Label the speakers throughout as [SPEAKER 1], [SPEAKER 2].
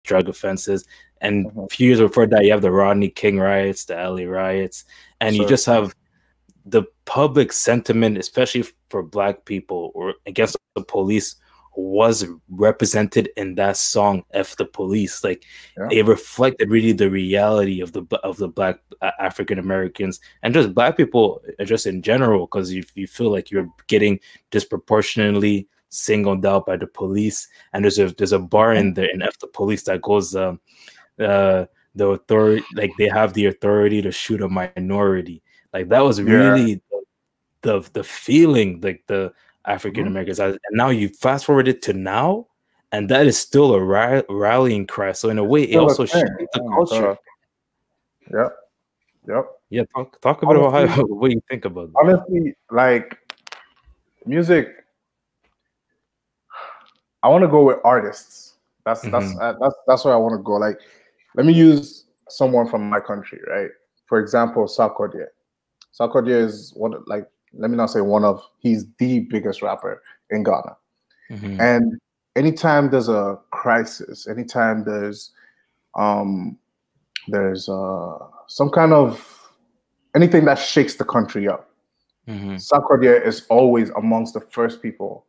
[SPEAKER 1] drug offenses. And a few years before that, you have the Rodney King riots, the LA riots, and you just have the public sentiment, especially for Black people or against the police, was represented in that song "F the Police." Like it reflected really the reality of the Black African Americans and just Black people just in general, because you feel like you're getting disproportionately singled out by the police. And there's a bar in there in "F the Police" that goes the authority, like they have the authority to shoot a minority. Like that was really the feeling, like the African Americans. And now you fast forward it to now, and that is still a rallying cry. So in a way, it also shaped the culture. Yeah. Talk a bit about what you think about that.
[SPEAKER 2] Honestly, like music, I want to go with artists. That's where I want to go. Like, let me use someone from my country, right? For example, Sarkodie. Sarkodie is let me not say one of, he's the biggest rapper in Ghana. And anytime there's a crisis, anytime there's some kind of anything that shakes the country up, Sarkodie is always amongst the first people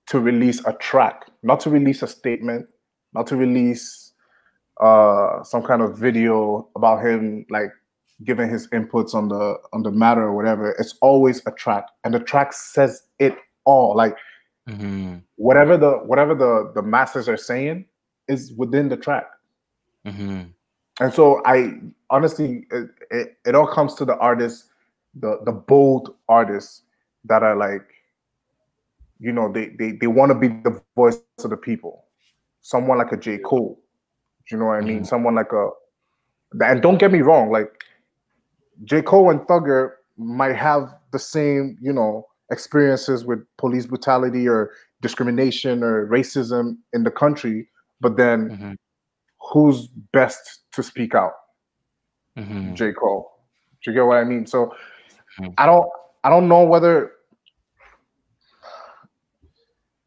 [SPEAKER 2] to release a track, not to release a statement, not to release some kind of video about him like giving his inputs on the matter or whatever. It's always a track, and the track says it all. Like whatever the masses are saying is within the track. And so I honestly, it all comes to the artists, the bold artists that are like, you know, they want to be the voice of the people. Someone like a Jcole, you know what I mean? Someone like and don't get me wrong, like Jcole and Thugger might have the same, you know, experiences with police brutality or discrimination or racism in the country, but then who's best to speak out? Jcole. Do you get what I mean? So I don't know whether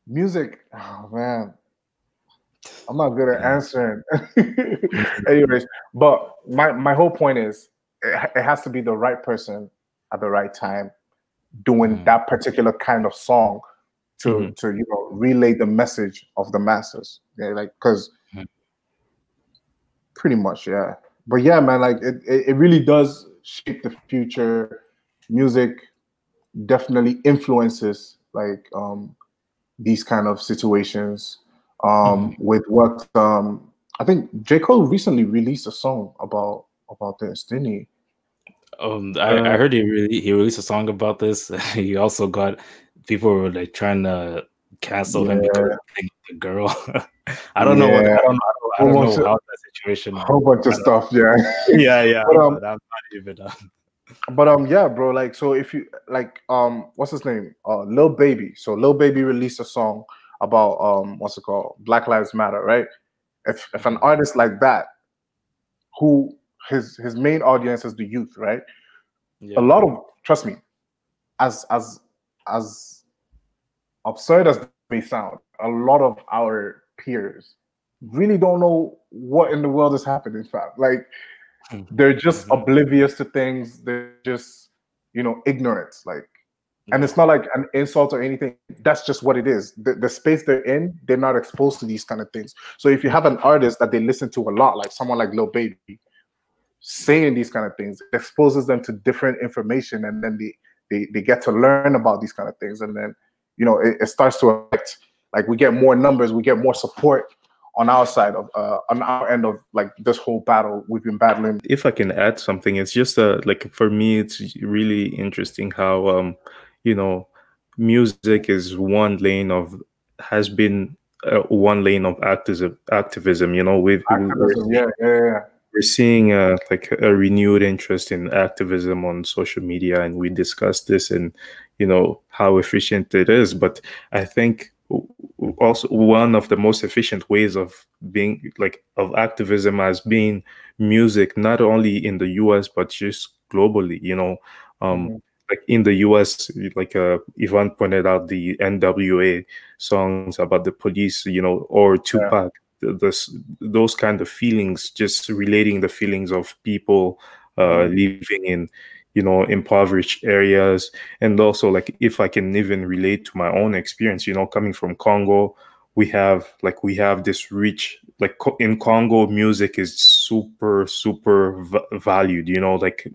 [SPEAKER 2] music, oh man, I'm not good at answering. Anyways, but my whole point is it has to be the right person at the right time doing that particular kind of song to you know, relay the message of the masses. Yeah, like, because pretty much, yeah. But yeah, man, like it really does shape the future. Music definitely influences like these kind of situations. With what I think Jcole recently released a song about this, didn't he?
[SPEAKER 1] I heard he released a song about this. He also got people were like trying to cancel him because of the girl. I don't know. I don't know how that situation.
[SPEAKER 2] A whole bunch of stuff. Yeah.
[SPEAKER 1] But I'm not even.
[SPEAKER 2] But yeah, bro. Like, so if you like, what's his name? Lil Baby. So Lil Baby released a song about what's it called? Black Lives Matter, right? If an artist like that, who his main audience is the youth, right? A lot of, trust me, as absurd as it may sound, a lot of our peers really don't know what in the world is happening, fam. Like, they're just oblivious to things. They're just, you know, ignorant. Like, and it's not like an insult or anything. That's just what it is. The space they're in, they're not exposed to these kind of things. So if you have an artist that they listen to a lot, like someone like Lil Baby, saying these kind of things, it exposes them to different information, and then they get to learn about these kind of things. And then, you know, it starts to affect, like, we get more numbers, we get more support on our side of on our end of like this whole battle we've been battling.
[SPEAKER 3] If I can add something, it's just like, for me, it's really interesting how you know, music is has been one lane of activism. You know, we're seeing like a renewed interest in activism on social media, and we discussed this and, you know, how efficient it is. But I think also one of the most efficient ways of being of activism has been music, not only in the US but just globally. You know, like in the US, like Yvonne pointed out, the NWA songs about the police, you know, or Tupac those kind of feelings, just relating the feelings of people living in, you know, impoverished areas. And also, like, if I can even relate to my own experience, you know, coming from Congo, we have this rich, like, in Congo, music is super valued, you know, like,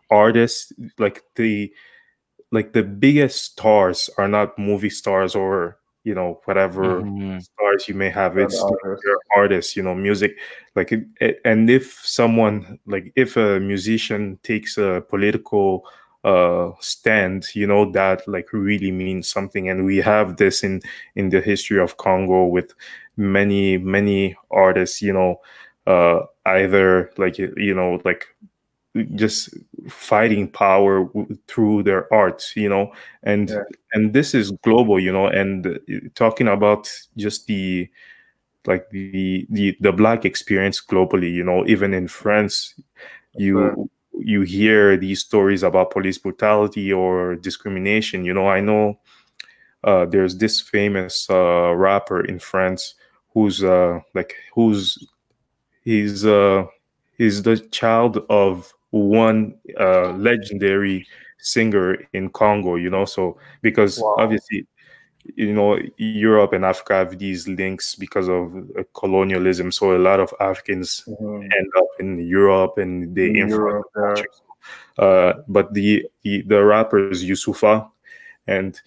[SPEAKER 3] artists, like the biggest stars are not movie stars or, you know, whatever stars you may have. It's they're artists, you know, music, like and if someone, like, if a musician takes a political stand, you know, that, like, really means something. And we have this in the history of Congo with many artists, you know, either, like, you know, like, just fighting power through their art, you know. And this is global, you know. And talking about just the Black experience globally, you know, even in France, you hear these stories about police brutality or discrimination, you know. I know there's this famous rapper in France who's he's the child of one legendary singer in Congo, you know. So because obviously, you know, Europe and Africa have these links because of colonialism. So a lot of Africans end up in Europe and they influence the culture. But the rappers Youssoufa, and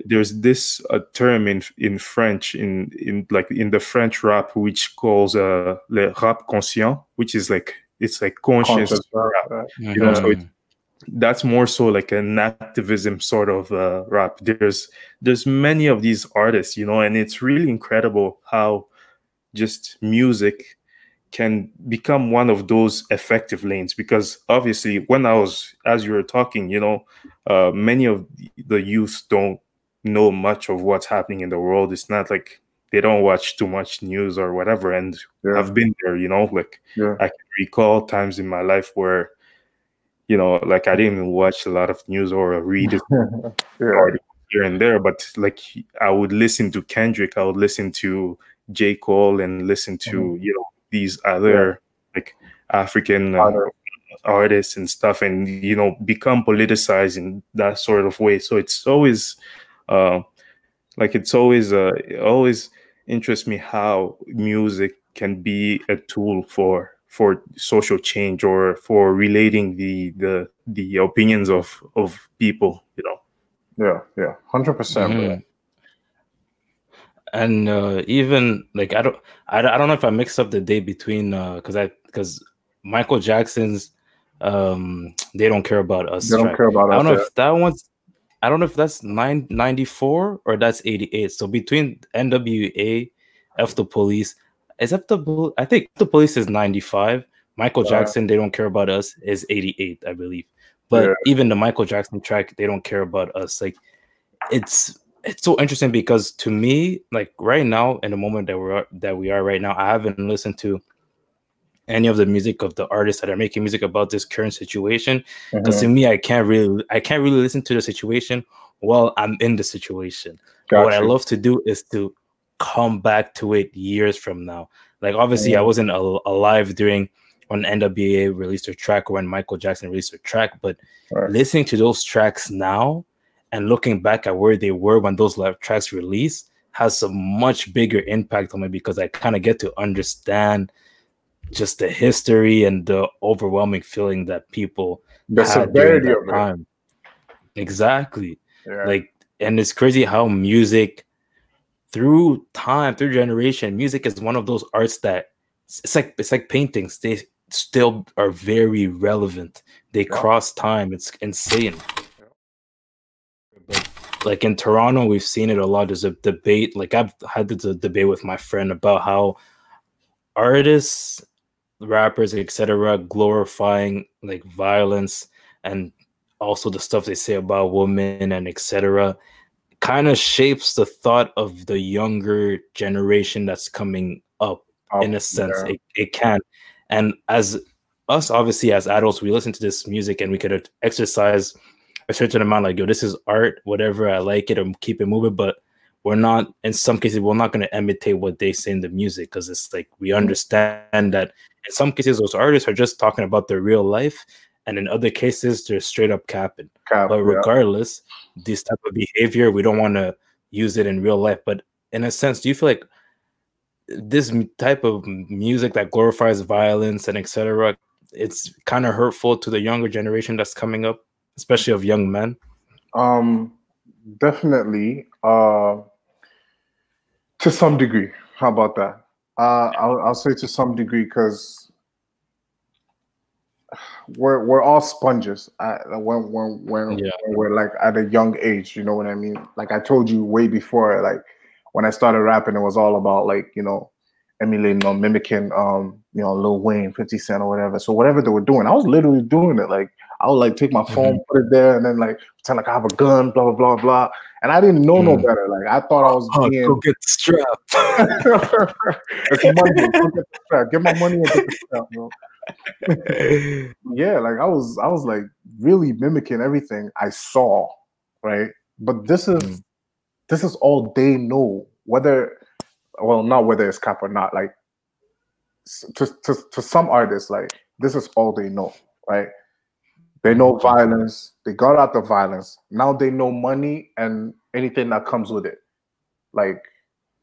[SPEAKER 3] there's this term in French, in the French rap, which calls le rap conscient, which is like, it's like conscious rap, you know. So that's more so like an activism sort of rap. There's many of these artists, you know, and it's really incredible how just music can become one of those effective lanes. Because obviously, as you were talking, you know, many of the youth don't know much of what's happening in the world. It's not like they don't watch too much news or whatever. And I've been there, you know, like I can recall times in my life where, you know, like, I didn't watch a lot of news or read articles here and there, but like, I would listen to Kendrick, I would listen to Jcole, and listen to, you know, these other like African artists and stuff, and, you know, become politicized in that sort of way. So it's always always interests me how music can be a tool for social change, or for relating the opinions of people, you know.
[SPEAKER 2] 100%.
[SPEAKER 1] And even like, I don't know if I mixed up the day between because Michael Jackson's They Don't Care About Us.
[SPEAKER 2] They Don't Care About Us.
[SPEAKER 1] I don't know if that one's, I don't know if that's 94 or that's 88. So between NWA, F the Police, I think the Police is 95. Michael Jackson, They Don't Care About Us is 88, I believe. But even the Michael Jackson track, They Don't Care About Us, like, it's so interesting, because to me, like, right now, in the moment that we are right now, I haven't listened to any of the music of the artists that are making music about this current situation, because to me, I can't really listen to the situation while I'm in the situation. What I love to do is to come back to it years from now. Like, obviously, I wasn't alive during when NWA released their track or when Michael Jackson released their track, but listening to those tracks now and looking back at where they were when those tracks released has a much bigger impact on me, because I kind of get to understand just the history and the overwhelming feeling that people had during that time. Exactly. Like, and it's crazy how music, through time, through generation, music is one of those arts that it's like paintings. They still are very relevant. They cross time. It's insane. But like in Toronto, we've seen it a lot. There's a debate. Like, I've had the debate with my friend about how artists, rappers, etc., glorifying like violence and also the stuff they say about women and etc., kind of shapes the thought of the younger generation that's coming up. In a sense, it can. And as us, obviously, as adults, we listen to this music and we could exercise a certain amount, like, yo, this is art, whatever, I like it, and keep it moving. But we're not, in some cases, we're not going to imitate what they say in the music, because it's like we understand that in some cases those artists are just talking about their real life, and in other cases they're straight up capping. But regardless, this type of behavior, we don't want to use it in real life. But in a sense, do you feel like this type of music that glorifies violence and etc., it's kind of hurtful to the younger generation that's coming up, especially of young men?
[SPEAKER 2] Definitely, to some degree. How about that? I'll say to some degree, because we're all sponges when we're like at a young age. You know what I mean? Like I told you way before, like when I started rapping, it was all about like, you know, emulating or mimicking, you know, Lil Wayne, 50 Cent or whatever. So whatever they were doing, I was literally doing it. Like I would like take my phone, put it there, and then like pretend like I have a gun, blah blah blah blah. And I didn't know no better. Like I thought I was being.
[SPEAKER 1] Go get the strap.
[SPEAKER 2] It's Monday. Go get the strap. Get my money and get the strap, bro. Yeah, like I was like really mimicking everything I saw, right? But this is all they know. Whether, well, not whether it's cap or not. Like to some artists, like this is all they know, right? They know violence. They got out the violence. Now they know money and anything that comes with it. Like,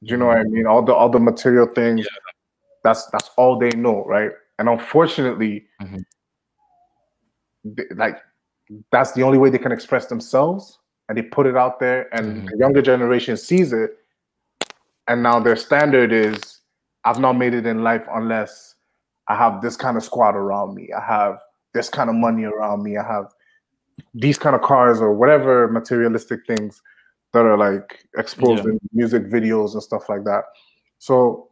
[SPEAKER 2] do you know what I mean? All the material things. Yeah. That's all they know, right? And unfortunately, like that's the only way they can express themselves, and they put it out there, and the younger generation sees it, and now their standard is, I've not made it in life unless I have this kind of squad around me. I have this kind of money around me. I have these kind of cars or whatever materialistic things that are like exposed in music videos and stuff like that. So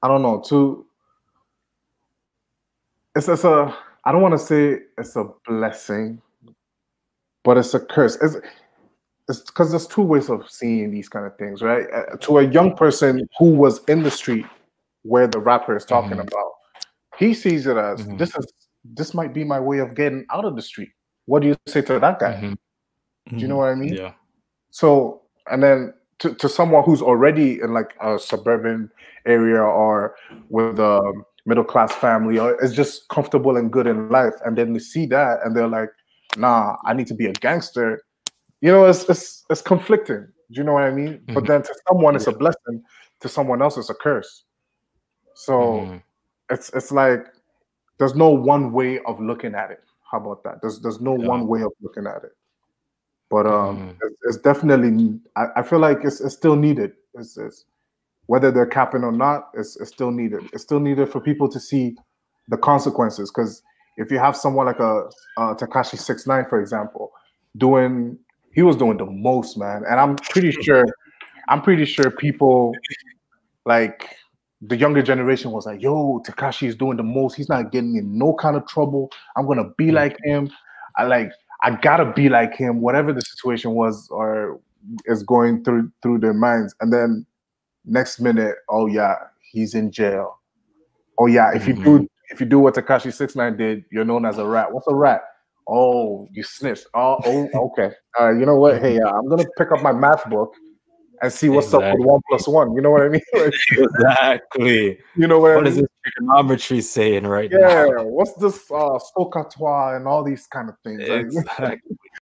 [SPEAKER 2] I don't know. It's a, I don't want to say it's a blessing, but it's a curse. It's because there's two ways of seeing these kind of things, right? To a young person who was in the street where the rapper is talking about, he sees it as this might be my way of getting out of the street. What do you say to that guy? Do you know what I mean?
[SPEAKER 1] Yeah.
[SPEAKER 2] So, and then to someone who's already in like a suburban area or with a middle class family, or is just comfortable and good in life, and then they see that and they're like, nah, I need to be a gangster. You know, it's conflicting. Do you know what I mean? But then to someone it's a blessing, to someone else it's a curse. So it's like there's no one way of looking at it. How about that? There's no one way of looking at it. But it's definitely, I feel like it's still needed. It's whether they're capping or not, it's still needed. It's still needed for people to see the consequences. Because if you have someone like a Tekashi 6ix9ine, for example, he was doing the most, man. And I'm pretty sure people like the younger generation was like, yo, Tekashi is doing the most. He's not getting in no kind of trouble. I'm gonna be like him. I gotta be like him, whatever the situation was or is going through their minds. And then next minute, oh yeah, he's in jail. Oh yeah, if you do what Tekashi 6ix9ine did, you're known as a rat. What's a rat? Oh, you snitched. Oh, okay. You know what? Hey, I'm gonna pick up my math book and see what's up with 1 + 1. You know what I mean? Like,
[SPEAKER 1] exactly.
[SPEAKER 2] You know what I mean?
[SPEAKER 1] Is this trigonometry saying right now?
[SPEAKER 2] Yeah. What's this SOHCAHTOA and all these kind of things?
[SPEAKER 1] Exactly.